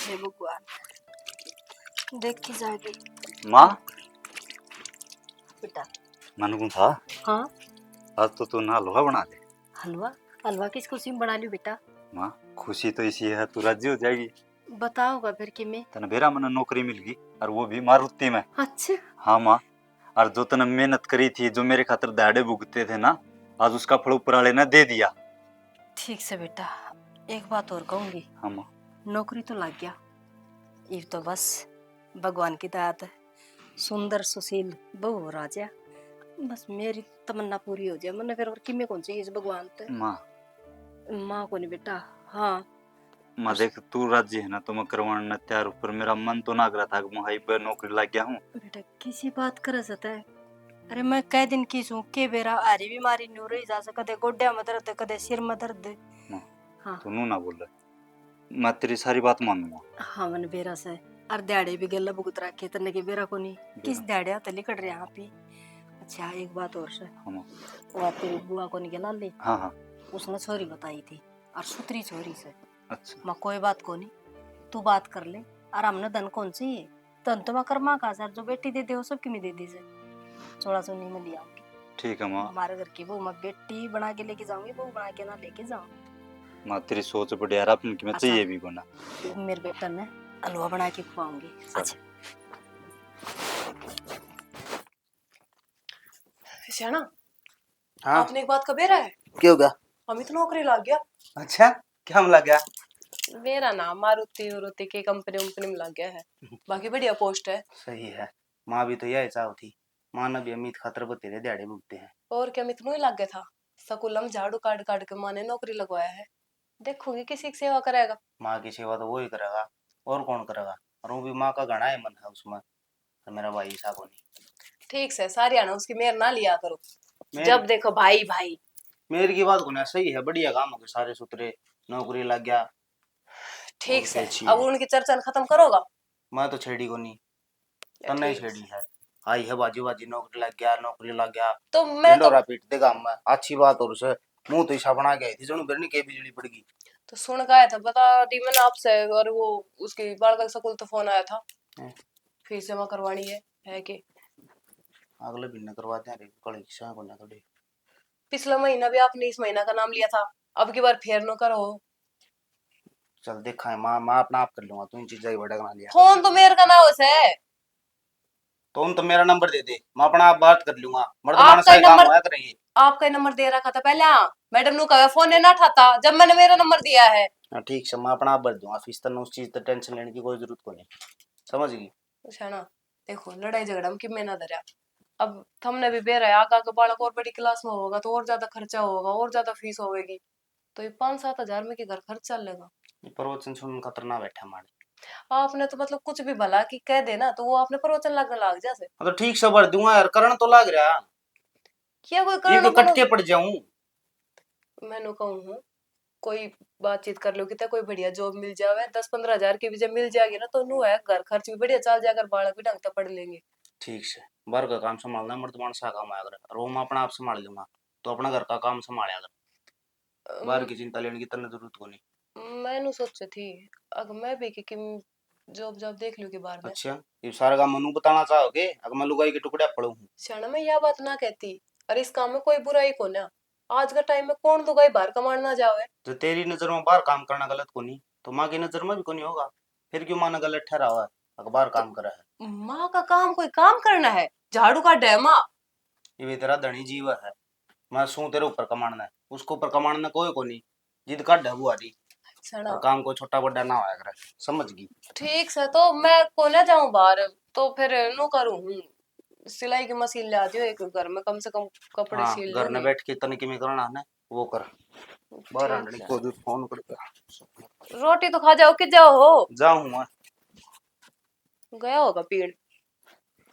हे भगवान देखी जाएगी माँ बेटा। मन को था हाँ आज तो तू ना हलवा बना दे। हलवा? हलवा किस खुशी में बना लियो बेटा? माँ खुशी तो इसी है, तू राजी हो जाएगी। बताओगा फिर कि मैं। तने बेरा मन नौकरी मिल गई और वो भी मारुति में। अच्छा हाँ माँ, और जो तने मेहनत करी थी, जो मेरे खातर दाड़े भुगते थे ना, आज उसका फल ऊपर वाले ने दे दिया। ठीक से बेटा, एक बात और कहूंगी। हाँ माँ। नौकरी तो लग गया, ये तो बस भगवान की दात है, सुंदर सुशील बहू हो राजा, बस मेरी तमन्ना पूरी हो जाए। मैंने फिर और किमें कौन चाहिए इस भगवान ते। माँ माँ को नहीं बेटा। हाँ माँ देख तू राजी है ना तो मैं करवाना तैयार हूँ, पर मेरा मन तो ना करा था कि मैं हाई पे नौकरी लग गया हूँ। बेटा किसी बात कर सकता है, अरे मैं कई दिन की सू के बेरा आरी बीमारी न्यू रही जा सकते, कदे गोड्या में दर्द, कदे सिर में दर्द। माँ हाँ तू नू ना बोल रहा, मैं तेरी सारी बात मानूंगा। हाँ मन बेरा से और दाड़े भी गला भुगत रखे तने के बेरा को नहीं, किस दाड़िया तली कट रहे यहाँ पे। अच्छा एक बात और से, हाँ माँ। वो तेरी बुआ को नहीं गला ले, हाँ हाँ। उसने छोरी बताई थी और सुतरी छोरी से। अच्छा माँ कोई बात को नहीं, तू बात कर ले, और हमने धन कौन चाहिए, धन तो मैं कर्मा का सर जो बेटी दे दे हो सब की मैं दे दी से, चौड़ा चुन्नी में लिया ठीक है माँ। हमारे घर की बहू मैं बेटी बना के लेके जाऊंगी, बहू बना के ना लेके जाऊँ। माँ तेरी सोच बढ़िया रहा, अपन की मैं अच्छा। चाहिए भी कोना। मेरे बेटा ने हलवा बना के खुआऊंगी। अच्छा श्याना, हाँ आपने एक बात का बेरा है, क्या होगा? हम तो नौकरी लग गया। अच्छा क्या हम लग गया? मेरा नाम मारुति उरुति की कंपनी उम्पनी में लग गया है, बाकी बढ़िया पोस्ट है। सही है, माँ भी तो यही चाह थी, माँ ने भी अमित खातर बतेरे दिहाड़े भुगते हैं। और क्या मिथुन ही लग गया था, स्कूल में झाड़ू काट काट के माँ ने नौकरी लगवाया है। देखोगे किसी की सेवा करेगा। माँ की सेवा तो वो ही करेगा, और कौन करेगा, और वो भी माँ का घना है मन है उसमें, तो मेरा भाई साहब नहीं। ठीक से सारी आना उसकी मेहर ना लिया करो, मेरी जब देखो भाई भाई। मेरी की बात को ना सही है, बढ़िया काम हो गया, सारे सुतरे नौकरी लग गया। ठीक से अच्छी अब है। उनकी चर्चा खत्म करोगा। मैं तो छेड़ी को नहीं, तन्ने ही ठीक छेड़ी है। आई है बाजी बाजी नौकरी लग गया, नौकरी लग गया, तो मैं तो ढिंडोरा पीट देगा। मैं अच्छी बात और उसे मुंह तो ईसा बना के आई थी, जणू बिरनी के बिजली पड़ गई। तो सुन का आया था, बता दी मैंने आपसे। और वो उसकी बालक स्कूल तो फोन आया था, हैं? फीस जमा करवानी है कि अगले महीने करवाते हैं रे, कल किसा को ना थोड़ी। पिछला महीना भी आपने इस महीना का नाम लिया था, अब की बार फेर न करो। चल देखा है, मैं अपना आप कर लूंगा, तू इन चीजें ही बड़ा बना लिया। फोन तो मेरे का ना हो से। तो उन तो मेरा नंबर दे दे, मैं अपना आप बात कर लूंगा। मर्द मानस आपका ही का काम नंबर, होया करेंगे। आपका ही नंबर दे रखा था पहले। हाँ, मैडम नु कहा फोन ना उठाता जब मैंने मेरा नंबर दिया है। हाँ ठीक है, मैं अपना आप भर दूंगा फीस, तन उस चीज तो टेंशन लेने की कोई जरूरत को नहीं, समझ गई। अच्छा ना, देखो लड़ाई झगड़ा में कि मैं ना धरा। अब हमने भी बेरा है, आगा के बालक और बड़ी क्लास में होगा तो और ज्यादा खर्चा होगा, और ज्यादा फीस होगी। तो ये 5-7 हजार में के घर खर्च चल लेगा। ये प्रवचन सुन खतरनाक बैठा हमारे। आपने तो मतलब कुछ भी भला की कह देना तो वो आपने प्रवचन लगने लाग जैसे। हाँ तो ठीक से भर दूंगा यार, करण तो लग रहा। क्या कोई ये करना तो बनो। कटके पड़ जाऊं। मैंने कहूँ हूँ, कोई बातचीत कर लो कि कोई बढ़िया जॉब मिल जावे, 10-15 हजार की भी जब मिल जाएगी ना तो नू है घर खर्च भी बढ़िया चल जाएगा, बालक भी ढंग से पढ़ लेंगे। ठीक से बाहर का काम संभालना, मर्द मानस का काम आया कर, और वो मैं अपना आप संभाल लूंगा। तो अपना घर का काम संभालिया कर, बाहर अम, की चिंता लेने की तन्ने जरूरत को नहीं। मैंने सोची थी अगर मैं भी कि जॉब जॉब देख लूँ कि बाहर में। अच्छा, ये सारा काम मनु बताना चाहोगे, अगर मैं लुगाई के टुकड़े पड़ू हूँ। शाना मैं यह बात ना कहती, और इस काम में कोई बुराई को ना। आज का टाइम में कौन दुगाई बाहर कमाने ना जावे। तो तेरी नजर में बाहर काम करना गलत को नहीं, तो माँ की नजर में भी को नहीं होगा। फिर क्यों माँ ने गलत ठहरा हुआ है, अगर बाहर तो काम करा है। माँ का काम कोई काम करना है, झाड़ू का डेमा। ये भी तेरा धनी जीव है, मैं सू तेरे ऊपर कमाना है, उसको ऊपर कमाना कोई को नहीं। जिद काट है वो आ रही, शाना और काम को छोटा बड़ा ना होया करे, समझ गई। ठीक से तो मैं को ना जाऊं बाहर, तो फिर नो करूं हूँ। सिलाई की मशीन ला दियो एक घर में, कम से कम कपड़े हाँ, सिल घर में लूंगी। बैठ के तनिक में करना है ना, वो कर। बाहर ठीक आने है, को भी फोन कर रोटी तो खा जाओ कि जाओ हो। जाऊँ मैं। गया होगा पीड़,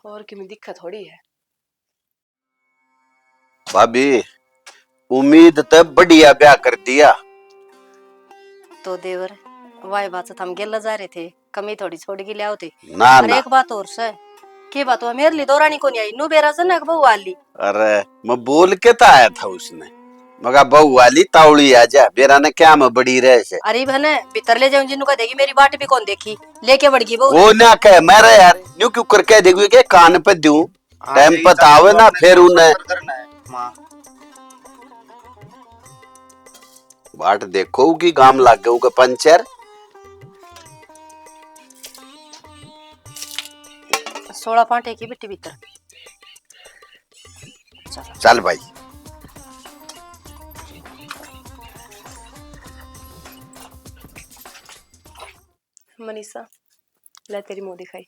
और की में दिक्कत थोड़ी है। भाभी, उम्मीद तब बढ़िया ब्याह कर दिया। तो देवर वाई बात से हम गेला जा रहे थे, कमी थोड़ी छोड़ के ले आओ थे। ना और ना, एक बात और से, की बात हुआ मेरे लिए दौरानी को नहीं आई, नू बेरा से ना बहू वाली। अरे मैं बोल के तो आया था उसने, मगा बहू वाली तावड़ी आ जा, बेरा ने क्या मैं बड़ी रहे से। अरे बहने भीतर ले जाऊं जिन्नू का देगी, मेरी बाट भी कौन देखी, लेके बढ़ गई बहू। वो ना कह मेरे यार, न्यू क्यों करके देखो के कान पे दूं, हाँ टाइम यही पर चाहिए आवे तो ना अपने फिर सोच उन्हें समझ कर करना है माँ। बाट देखो कि गाम लाग गए के पंचर। 16 पांटे की बिट्टी भीतर। चल भाई। मनीषा, ले तेरी मुंह दिखाई।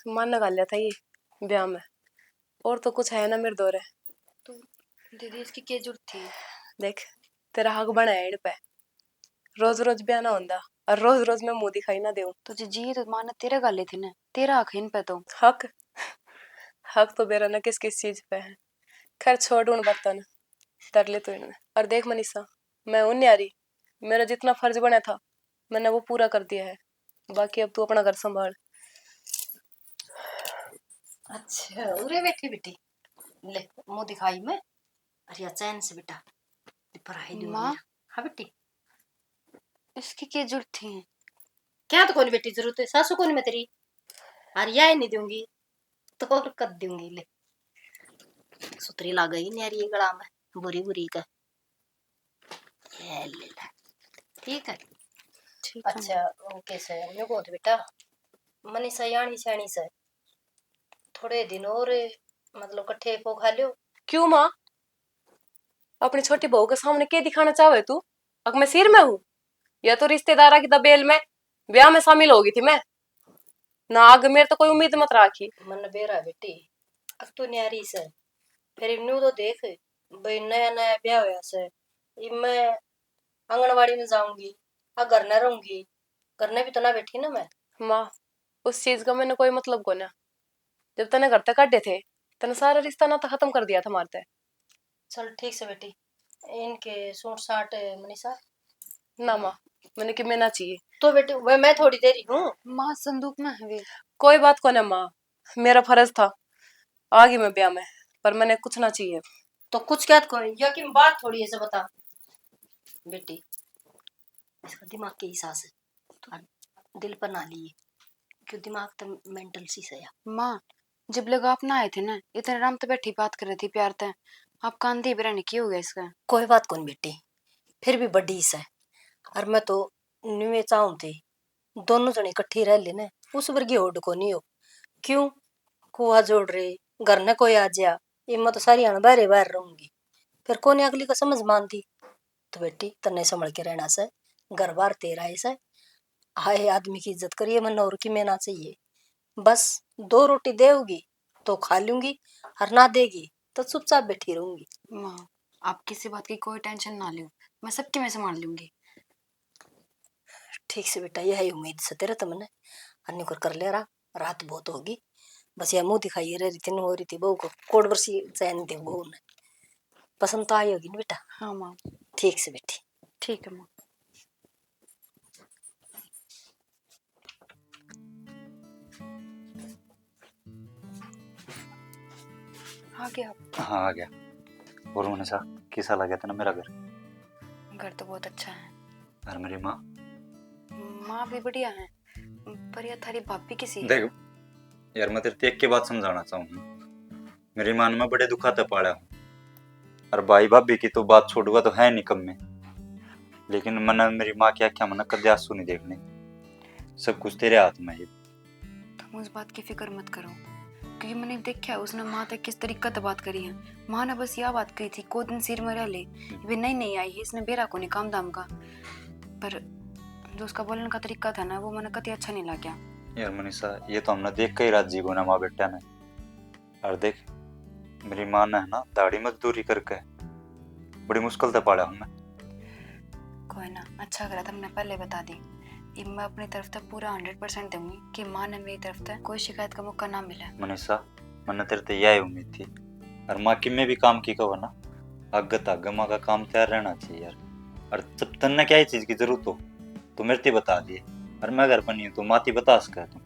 मन लगा लिया था ये ब्याह में, और तो कुछ है ना मेरे दौरे। तो दीदी इसकी क्या जरूरत थी। देख, तेरा हक बना है इन पे, रोज रोज ब्याह ना होंदा और रोज रोज मैं मुंह दिखाई ना देऊं। तो जी तो माने तेरे गाले थी ना, तेरा हक इन पे तो। हक, हक तो मेरा ना किस किस चीज पे है। खैर छोड़ उन बर्तन, कर ले तू इनमें। और देख मनीषा, मैं हूं न्यारी, मेरा जितना फर्ज बना था मैंने वो पूरा कर दिया है। बाकी अब तू अपना घर संभाल। अच्छा उरे बैठी बेटी, ले मुंह दिखाई मैं। अरे चैन से बेटा, पढ़ाई दूंगी माँ, हाँ बेटी। इसकी क्या जरूरत थी। क्या तो कोनी बेटी जरूरत है, सासू कोनी मैं तेरी। अरे या ही नहीं दूंगी तो और कर दूंगी। ले सुतरी ला गई न्यारी ये गला में, बुरी बुरी का। ये ले ला, ठीक है। ठीक है। अच्छा ओके से न्यू को बेटा, मनीषा यानी सयानी से थोड़े दिन और मतलब कट्ठे को खा लियो। क्यों माँ, अपनी छोटी बहू के सामने क्या दिखाना चाहे तू। अब मैं सिर में हूँ, या तो रिश्तेदारा की दबेल में ब्याह में शामिल होगी थी मैं ना। आगे मेरे तो कोई उम्मीद मत राखी। मन बेरा बेटी, अब तो न्यारी से फिर न्यू तो देख भाई, नया नया ब्याह होया से। इब मैं आंगनवाड़ी में जाऊंगी, आ घर न रहूंगी, घर ने भी तो ना बैठी ना मैं। माँ, उस चीज का मैंने कोई मतलब को ना। जब तने घर तक काटे थे तने सारा रिश्ता ना तो खत्म कर दिया था मारते। चल ठीक से बेटी, इनके सूट साट मनीषा। ना माँ, मैंने कि मैं ना चाहिए। तो बेटी वह मैं थोड़ी देरी हूँ। माँ संदूक में है वे। कोई बात को ना माँ, मेरा फर्ज था, आ गई मैं ब्याह में, पर मैंने कुछ ना चाहिए। तो कुछ क्या करो या कि बात थोड़ी ऐसे बता बेटी, इसका दिमाग के हिसाब से तो दिल पर ना लिए, क्यों दिमाग तो मेंटल सी से या। माँ जब लोग आप ना आए थे ना, इतने आराम से बैठी बात कर रही थी प्यार से, आप कांधे बिराने की हो गया इसका। कोई बात कौन बेटी, फिर भी बड़ी से, और मैं तो न्यू चाहूँ थी दोनों जने इकट्ठी रह लेने, उस वर्गी होड़ को नहीं हो। क्यों कुआ जोड़ रहे, घर ने कोई आ जा, ये मैं तो सारी अण बाहर बाहर रहूंगी, फिर कौन अगली का समझ मानती। तो बेटी तन्ने संभल के रहना से, घर बार तेरा ऐसा आए आदमी की इज्जत करिए, मन और की मैं ना चाहिए। बस 2 रोटी देगी तो खा लूंगी, और ना देगी तो चुपचाप बैठी रहूंगी। माँ आप किसी बात की कोई टेंशन ना लो, मैं सबकी मैं संभाल लूंगी। ठीक से बेटा, यही उम्मीद से तेरे तुमने अन्य कर ले रहा, रात बहुत होगी, बस यह मुंह दिखाई रह रही थी, हो रही थी बहू को कोड बरसी चैन थी बहू ने, पसंद तो आई होगी ना बेटा। हाँ माँ। ठीक से बेटी। ठीक है माँ। आ गया आप? हाँ आ गया। और मनीषा कैसा लगा था ना मेरा घर? घर तो बहुत अच्छा है। और मेरी माँ? माँ भी बढ़िया है, पर यह थारी भाभी किसी है? देख यार, मैं तेरे एक के बात समझाना चाहूँ, मेरी माँ ने मैं बड़े दुखाते पाला हूँ, और भाई भाभी की तो बात छोड़ूंगा तो है नहीं कम में, लेकिन मैंने मेरी माँ की आख्या मैंने कदे आंसू नहीं देखने, सब कुछ तेरे हाथ में है। तुम उस बात की फिक्र मत करो, क्योंकि मैंने देखा उसने माँ तक किस तरीके से बात करी है। माँ ने बस यह बात कही थी को दिन सिर में रह ले, वे नहीं आई है, इसने बेरा को नहीं काम दाम का, पर जो उसका बोलने का तरीका था ना वो मैंने कभी अच्छा नहीं लगा। यार मनीषा ये तो हमने देख के ही राजी को ना माँ बेटा ने, और देख मेरी माँ ने है ना दाढ़ी मजदूरी करके बड़ी मुश्किल से पाला हूँ मैं। कोई ना, अच्छा करा तुमने पहले बता दी, ये मैं अपनी तरफ से पूरा 100% दूंगी कि माँ ने मेरी तरफ से कोई शिकायत का मौका ना मिला। मनीषा मैंने तेरे से यही उम्मीद थी, और माँ की में भी काम की कहो ना, आगे आगे माँ का काम तैयार रहना चाहिए यार, और जब तन्ने क्या ही चीज की जरूरत हो तो मेरे ते बता दिए, और मैं घर पर नहीं हूँ तो माती बता सका तुम।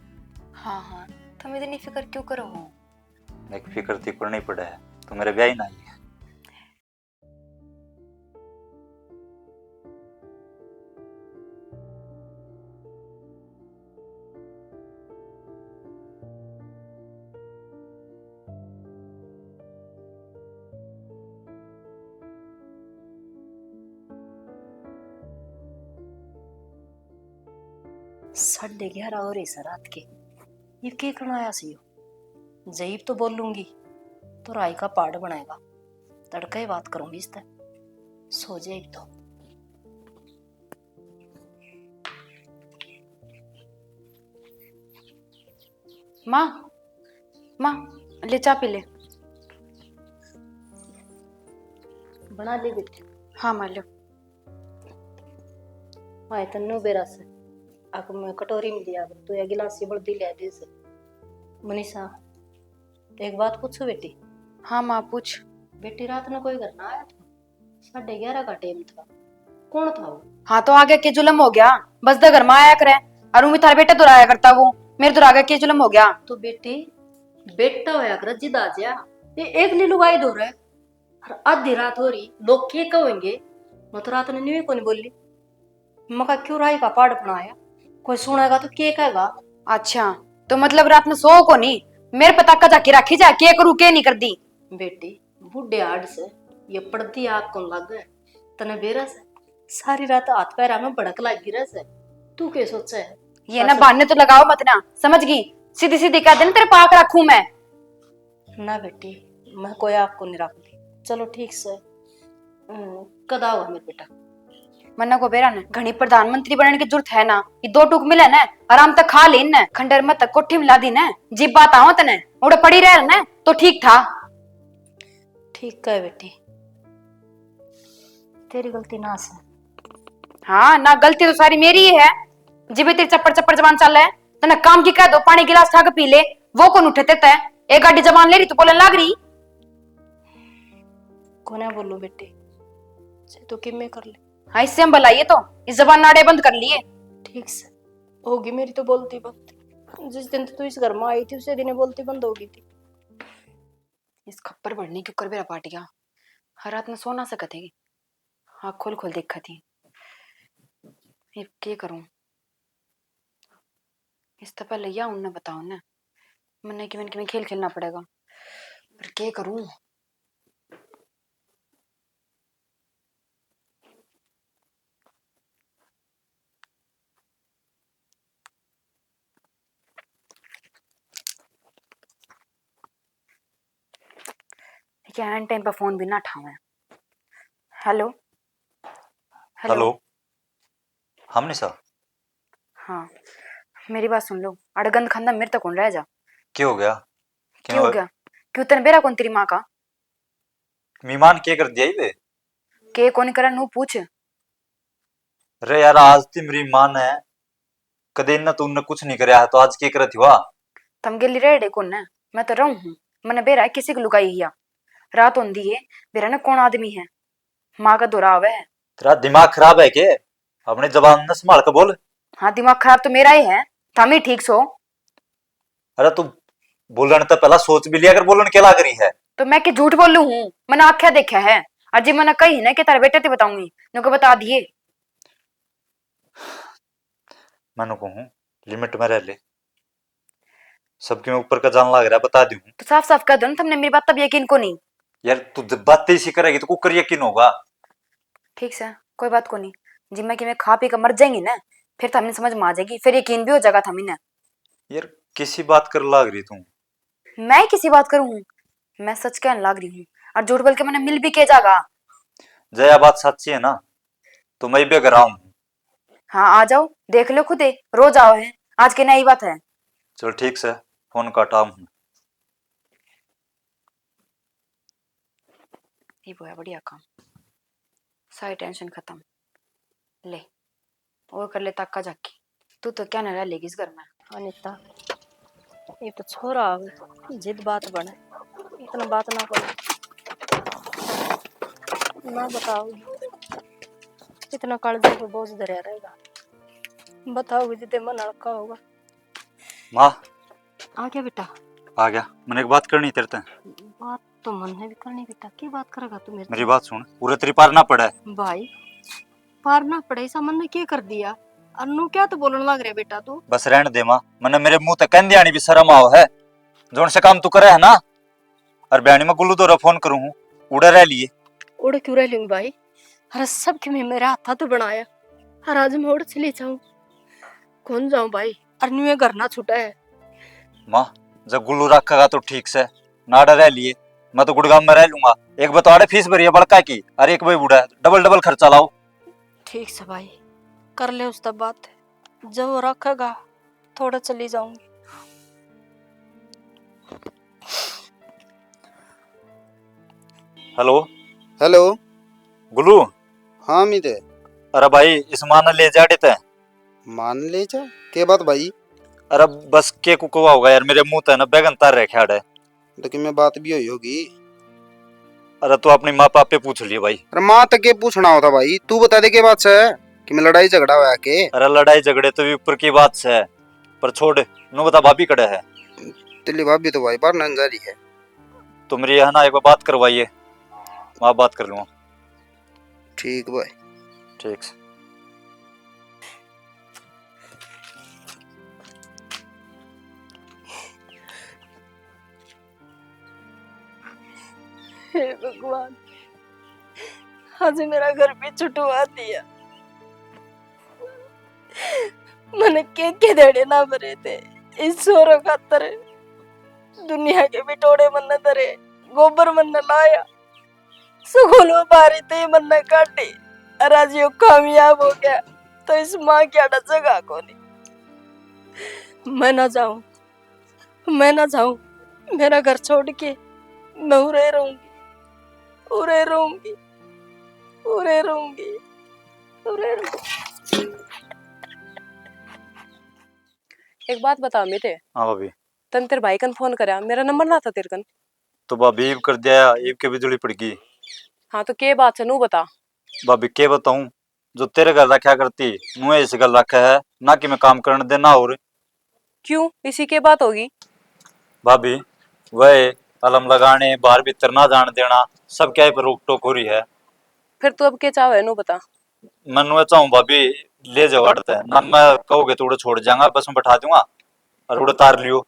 हाँ हाँ, तुम इतनी फिक्र क्यों करो हो? एक फिक्र थी पर नहीं पड़ा है तो मेरा ब्याह ही ना ही है। साढ़े 11 हो रही सर रात के, ये क्या करना आया सी हो? जईब तो बोल लूंगी तो राय का पाड़ बनाएगा, तड़का ही बात करूंगी इस तरह, सो जाए तो। माँ माँ ले चाय पी ले। बना ले बेटे। हाँ माँ लो। आए तन्नो बेरा से आक में कटोरी में दिया तो या गिलास से बड़ दिल दे से। मनीषा एक बात पूछो बेटी। हाँ माँ पूछ। बेटी रात में कोई घर ना आया था, 11:30 का टाइम था, कौन था वो? हाँ तो आगे के जुलम हो गया, बस द घर में आया करे, और वो थारा बेटा दुराया करता, वो मेरे दुरा आगे के जुलम हो गया। तो बेटी बेटा होया कर जिद आ जा, ये एक ली लुगाई दो रहे, और आधी रात हो रही, लोग के कहेंगे? मैं तो रात ने न्यू को नहीं बोली, मका क्यों राई का पाड़ बनाया, कोई सुनेगा तो के कहेगा? अच्छा तो मतलब रात में सो को नहीं, मेरे पता का जाके रखी जा, के करू के नहीं कर दी। बेटी बुढ़े आड़ से ये पड़ती आग कौन लग गए तने बेरा से, सारी रात हाथ पैर में भड़क लग गिरा से, तू के सोचा है? ये ना बहाने तो लगाओ मत ना, समझ गई? सीधी सीधी कह देना तेरे पाक रखूं मैं। ना बेटी मैं कोई आग को नहीं रखती, चलो ठीक से कद आओ मेरे बेटा। मन्ना को बेरा ने घनी प्रधानमंत्री बनने की जरूरत है ना, ये 2 टूक मिले ना आराम तक खा लेन ना, खंडर मत कोठी मिला दी ना, जीप बात आओ तने उड़े पड़ी रह ना तो ठीक था। ठीक है बेटी, तेरी गलती ना से। हाँ ना गलती तो सारी मेरी ही है, जीबे तेरी चप्पड़ चप्पड़ जबान चल है, तने काम की कह दो पानी गिलास ठा के पी ले, वो कौन उठे देता है? एक गाड़ी जबान ले रही तो बोलने लाग रही। कोने बोलो बेटी, तो किम में कर ले, हाँ इससे हम भलाइए तो इस जबान नाड़े बंद कर लिए। ठीक से होगी मेरी तो बोलती बंद। जिस दिन तू इस घर में आई थी उसे दिन बोलती बंद हो गई थी। इस खप्पर बढ़ने के ऊपर मेरा पाटिया हर रात में सो ना सकत है। हाँ खोल खोल देखा थी। ये क्या करूं इस तो पहले या उन्हें बताओ ना मैंने कि मैंने खेल खेलना पड़ेगा पर क्या करूं। क्या एन टाइम पर फोन भी ना उठावे। Hello hello. हेलो। हमने सा हाँ मेरी बात सुन लो अड़गंद खाना मेरे तक कौन रह जा। क्या हो गया? क्यों हो गया क्यों तने बेरा कौन तेरी माँ का मीमान क्या कर दिया बे? के कौन करा नू पूछ। अरे यार आज ती मेरी मां ने कदे न तुमने कुछ नहीं करया है तो आज क्या करत हुआ? तम गेली रेडे कौन है मैं तो रहूं हूँ मैंने बेरा किसी को लुकाई हिया रात होंदी है बेरा ने कौन आदमी है माँ का दौरा आवे है। तेरा दिमाग खराब है के? अपने जबान न संभाल के बोल। हाँ दिमाग खराब तो मेरा ही है थम ही ठीक सो। अरे तू बोलन तो पहला सोच भी लिया अगर बोलन क्या लाग रही है। तो मैं कि झूठ बोलू हूँ मैंने आख्या देखा है अजी मैंने कही ना कि तारे बेटे ते बताऊंगी नुको बता दिए। मैंने कहूँ लिमिट में रह ले सबके में ऊपर का जान लाग रहा है बता दूं। तो साफ साफ कह दो ना तुमने मेरी बात तब यकीन को नहीं। यार तू जब बातें इसी करेगी तो कुकर यकीन होगा। ठीक से कोई बात को नहीं जिम्मे कि मैं खा पी कर मर जाएंगी ना फिर तो हमने समझ में आ जाएगी फिर यकीन भी हो जाएगा था मैंने। यार किसी बात कर लाग रही तू? मैं किसी बात करूँ मैं सच कहने लाग रही हूँ और झूठ बोल के मैंने मिल भी के जागा। जया बात सच्ची है ना तो मैं भी अगर आऊं। हाँ आ जाओ देख लो खुद रोज आओ है आज की नई बात है। चल ठीक से फोन काटा हूं। ये वो है बढ़िया काम सारी टेंशन खत्म ले और कर ले तक्का जाकी तू तो क्या न रह लेगी इस घर में। अनिता ये तो छोरा आवे जिद बात बने इतना बात ना करो ना बताओगी इतना कालजे पे बोझ धरया रहेगा। बताओगी जिते मन हल्का होगा। माँ आ गया बेटा। आ गया मैंने एक बात करनी तेरे से। बात तो मन ने भी करनी बेटा की बात करेगा तू मेरे मेरी बात सुन पूरे तेरी पार ना पड़ा है। भाई पार ना पड़े ऐसा मन ने क्या कर दिया अन्नू क्या तो बोलने लग रहा बेटा तू। बस रहने दे माँ मैंने मेरे मुंह तक कहने आनी भी शर्म आओ है जोन से काम तू करे है ना। और बयानी में गुल्लू दौरा फोन करूँ हूँ उड़े रह लिए। उड़ क्यों रह लूंगी भाई अरे सब के में मेरा हाथा तो बनाया और आज मैं उड़ चली जाऊं कौन जाऊं भाई अन्नू ये घर ना छूटा है। माँ जब गुल्लू रखेगा तो ठीक से नाड़ा रह लिए मैं तो गुड़गांव में रह लूंगा। एक बतौड़े फीस भरी है बड़का की अरे एक भाई बूढ़ा डबल डबल खर्चा लाओ। ठीक से भाई कर ले उस तब बात जब वो रखेगा थोड़ा चली जाऊंगी। Hello hello. गुल्लू। हाँ मिते अरे भाई इस माँ ने ले जा देते मान ले जा के बात भाई। अरे बस के कुकवा होगा यार मेरे मुंह तक ना बैगन तार रहे ख्याड़। लेकिन मैं बात भी हुई होगी। अरे तू अपनी माँ बाप पे पूछ लिए भाई। अरे माँ तक के पूछना होता भाई तू बता दे के बात से कि मैं लड़ाई झगड़ा हुआ के। अरे लड़ाई झगड़े तो भी ऊपर की बात से है पर छोड़ नु बता भाभी कड़े है। तेरी भाभी तो भाई बाहर नन जा रही है। तो मेरी है ना एक बार बात करवाइए मैं बात कर लूँगा। ठीक भाई। ठीक से। हे भगवान आज मेरा घर भी छुटवा दिया। मैंने के देड़े ना भरे थे इस सोरो खातर दुनिया के बिटोड़े मन धरे गोबर मन लाया सुगुलो बारी ते मन काटी और आज यो कामयाब हो गया तो इस माँ की आड़ा जगह को नहीं। मैं ना जाऊं मेरा घर छोड़ के मैं उरे रहूंगी उरे रहूंगी उरे रहूंगी उरे रहूंगी। एक बात बता मिते हाँ भाभी। तन तेरे भाई कन फोन करया मेरा नंबर ना था तेरे कन। तो भाभी ईव कर दिया ईव के बिजली पड़ गई। हाँ तो के बात है नू बता। भाभी के बताऊं जो तेरे घर रखा करती मुझे इस घर रखा है ना कि मैं काम करने देना। और क्यों, इसी के बात होगी? भाभी वह कलम लगाने बाहर भीतर ना जाने देना सब क्या पर रोक टोक हो रही है। फिर तू अब क्या चाहे नु बता। मन में चाहूँ भाभी ले जाओ अड़ता है ना, मैं कहोगे तो उड़े छोड़ जाऊंगा, बस में बैठा दूंगा और उड़े तार लियो।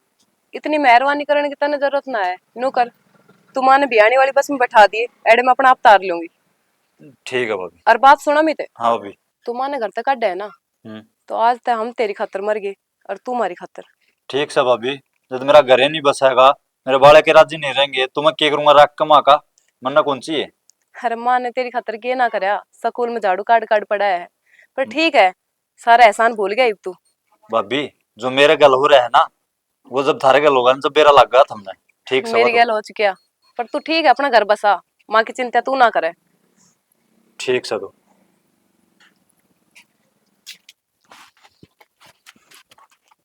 इतनी मेहरबानी करने की तने जरूरत ना है, नो कर। तू माने बियाने वाली बस में बैठा दिए, एडे में अपना आप तार लूंगी। ठीक है भाभी। और बात सुना मीते, हाँ भाभी। तू माने घर तक अड्डे है ना, हम्म, तो आज तक हम तेरी खातर मर गए और तू हमारी खातर। ठीक से भाभी, जब मेरा घर ही नहीं बसेगा, मेरे बालक के राजी नहीं रहेंगे तो मैं क्या करूंगा राख कमा का, मरना कौन सी है। हर माँ ने तेरी खातर के ना करया, स्कूल में झाड़ू काट काट पड़ा है। पर ठीक है, सारा एहसान भूल गया अब तू। भाभी जो मेरे गल हो रहा है ना, वो जब थारे गल होगा ना, जब बेरा लग गया था हमने। ठीक से मेरी बात गल हो चुकिया, पर तू ठीक है, अपना घर बसा, माँ की चिंता तू ना करे। ठीक से तो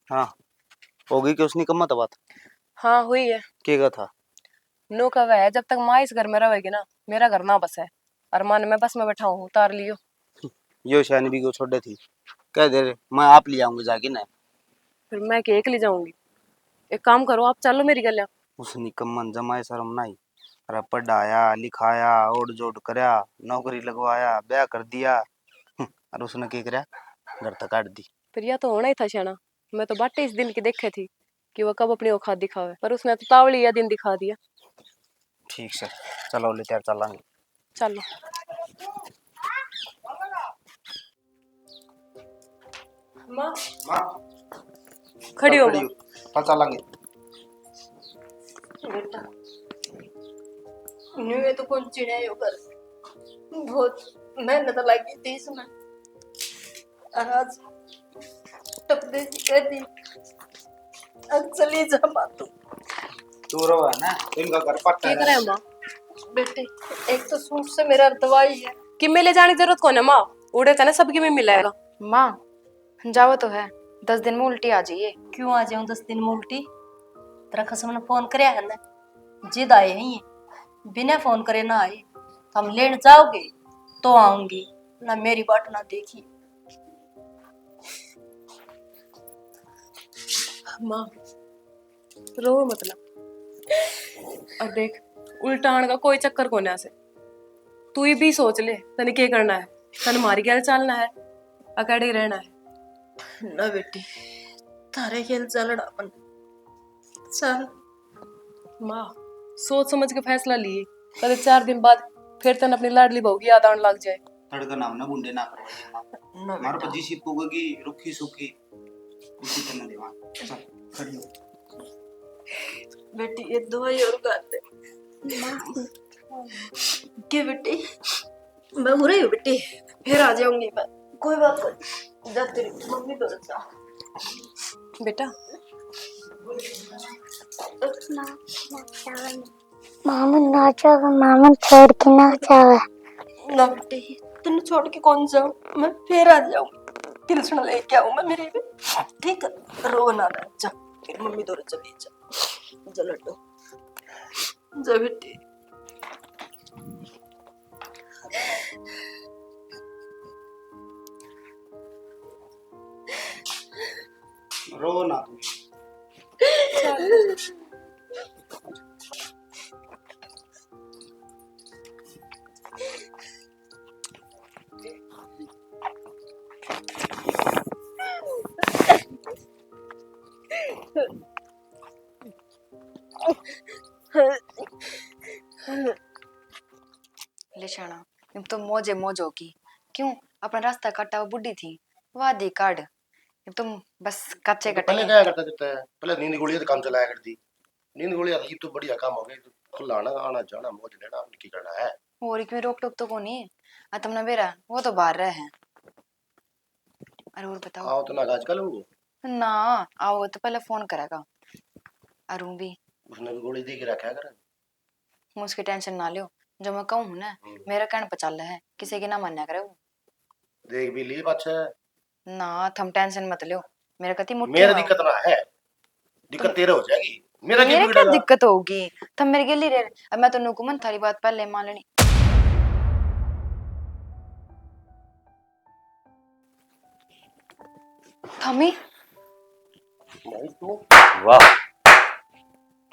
हाँ, होगी कि उसने कम मत बात हाँ हुई है। केगा था। नो का वह है, जब तक माँ इस घर में रहेगी ना, मेरा घर ना बस है। और माँ ने मैं बस में बैठा हूँ, उतार लियो। यो शायद भी को छोड़े थी, कह दे रहे मैं आप ले आऊंगी जाके ना। फिर मैं के अकेली जाऊंगी। एक काम करो, आप चलो मेरी गलियां। उसने कम्मन जमाए शर्म नहीं, अरे पढ़ाया लिखाया ओढ़ जोड़ करया, नौकरी लगवाया, ब्याह कर दिया। और उसने क्या करया, घर तक काट दी। फिर यह तो होना ही था शाना। मैं तो बाटे इस दिन की देखे थी कि वह कब अपनी औकात दिखावे, पर उसने तो तावड़ी यह दिन दिखा दिया। ठीक से चलो ले त्यार चलेंगे। चलो। माँ मां खड़ी हो माँ। हाँ चलेंगे। बेटा न्यू ये तो कौन चिड़िया कर, बहुत मेहनत लगी थी इसमें। और आज टप दे कह दी, अब चली जा माँ तू रो है ना, इनका घर पक्का क्या करे माँ? बेटे एक तो सूट से मेरा दवाई है। कि में ले जाने की जरूरत कौन है माँ, उड़े था ना सबकी में मिलेगा। माँ जाओ तो है, 10 दिन में उल्टी आ जाइए। क्यों आ जाऊं 10 दिन में उल्टी? तेरा कसम ने फोन करे है ना, जिद आए हैं ये, बिना फोन करे ना आए। हम लेने जाओगे तो आऊंगी ना, मेरी बाट ना देखी। माँ रो मतलब, और देख उल्टा आने का कोई चक्कर कोने ऐसे। तू ही भी सोच ले तने क्या करना है, तने मारी गैल चालना है, अकेले ही रहना है। ना बेटी तारे खेल चलना अपन चल। माँ सोच समझ के फैसला लिए, कदे 4 दिन बाद फिर तन अपनी लाडली बहू की याद आने लग जाए। तड़का नाम ना बुंडे ना करवाइए। ना हमारे बेटा पति सी पोगेगी रुखी सुखी उसी तरह देवा। चल खड़ी हो। बेटी ये दवाई और कर दे क्या बेटी, मैं हो रही हूँ बेटी, फिर आ जाऊंगी मैं, कोई बात नहीं। जा तेरी मम्मी तो जा बेटा। मामू नाचा, मामू छोड़ के नाचा। ना बेटी तेन छोड़ के कौन जाऊं, मैं फिर आ जाऊं, कृष्ण लेके आऊं मैं मेरे भी। ठीक है रो ना रहा, जा फिर मम्मी दौड़ चली जा। जा लड्डू जा बेटी। रो ना तू। ले शाना, अब तो मौजे मौज होगी। क्यों, अपना रास्ता काटा वो बुढ़ी थी, वादी काट। अब तुम बस कच्चे तो पहले कटेंगे। क्या करता देता है, पहले नींद गोलियां तो काम चलाया करती। नींद गोलियां ये तो बढ़िया काम हो गया, तो खुला आना आना जाना मौज लेना, अपने की करना है। और क्यों रोक टोक तो कोनी आ तुमने बेरा वो तो बाहर रहे हैं। अरे और बताओ। आओ तो ना आजकल वो ना आओ तो पहले फोन करेगा। अरुण भी उसने भी गोली दे के रखा कर। उसकी टेंशन ना लियो, जो मैं कहूँ हूं ना मेरा कहने पर चल है, किसी की ना मान्या करे वो। देख भी ली बात है ना थम टेंशन मत लियो, मेरा कति मुट्ठी मेरा में दिक्कत ना है, दिक्कत तेरे हो जाएगी, मेरा क्या मेरे क्या बिगड़ेगा। दिक्कत होगी, थम मेरे गिली रहे। अब मैं तो, तो, नुकुमन थारी बात पहले मान लेनी। थमी भाई तू वाह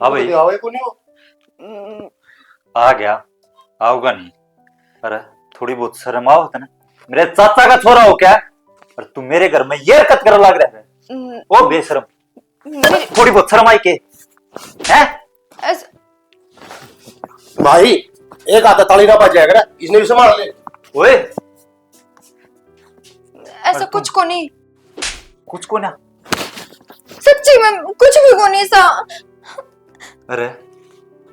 हाँ भाई आवे को नहीं हो आ गया आओगा नहीं। अरे थोड़ी बहुत शर्म आओ ना, मेरे चाचा का छोरा हो क्या और तू मेरे घर में ये हरकत कर लग रहा है। ओ बेशरम, थोड़ी बहुत शर्म आई के हैं? भाई एक हाथ ताली का बच जाएगा ना, इसने भी संभाल ले। ओए ऐसा कुछ को नहीं, कुछ को ना। सच्ची में कुछ भी को नहीं सा। अरे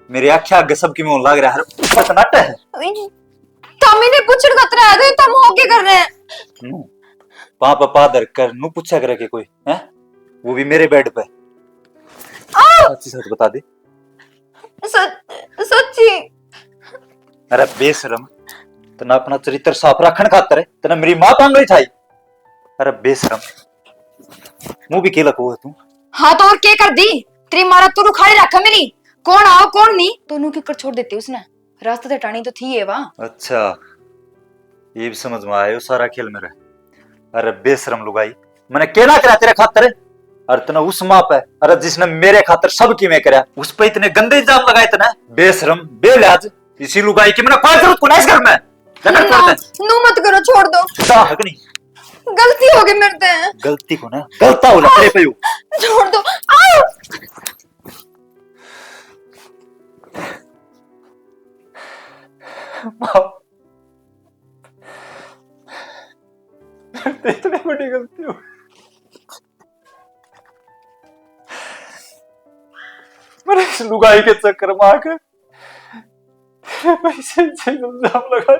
मेरी आंखें आगे सबकी में लग रहा है नाटा है। थमी ने पूछने का तरह है तुम हो क्या कर रहे हैं? पापा पादर कर नू पूछा करे के कोई है, वो भी मेरे बेड पे। सच्ची सच बता दे। सच्ची। अरे बेशरम, तना अपना चरित्र साफ रखन खातर तना मेरी मां पांग रही थाई। अरे बेशरम, मुंह भी केला को तू। हाँ तो और क्या कर दी? तेरी मारा तू रुखाई रखा मेरी, कौन आओ कौन नहीं दोनों की कर छोड़ देती उसने, रास्ते टाणी तो थी है वहां। अच्छा ये भी समझ में आयो सारा खेल मेरा। अरे बेशरम लुगाई, मैंने केना करा तेरे खातर, और तने उस मां पे, अरे जिसने मेरे खातर सब की मैं करा उस पे इतने गंदे इल्जाम लगाए तने। बेशरम बेलियाज, इसी लुगाई की मैंने कोई जरूरत को नहीं इस घर में। नू मत करो, छोड़ दो। हक नहीं, गलती हो गई मेरे से। गलती को ना गलता हो तेरे पे। छोड़ दो। आओ इतनी बड़ी गलती हो, मैंने इस लुगाई के चक्कर में आकर पैसे से इल्जाम लगाए।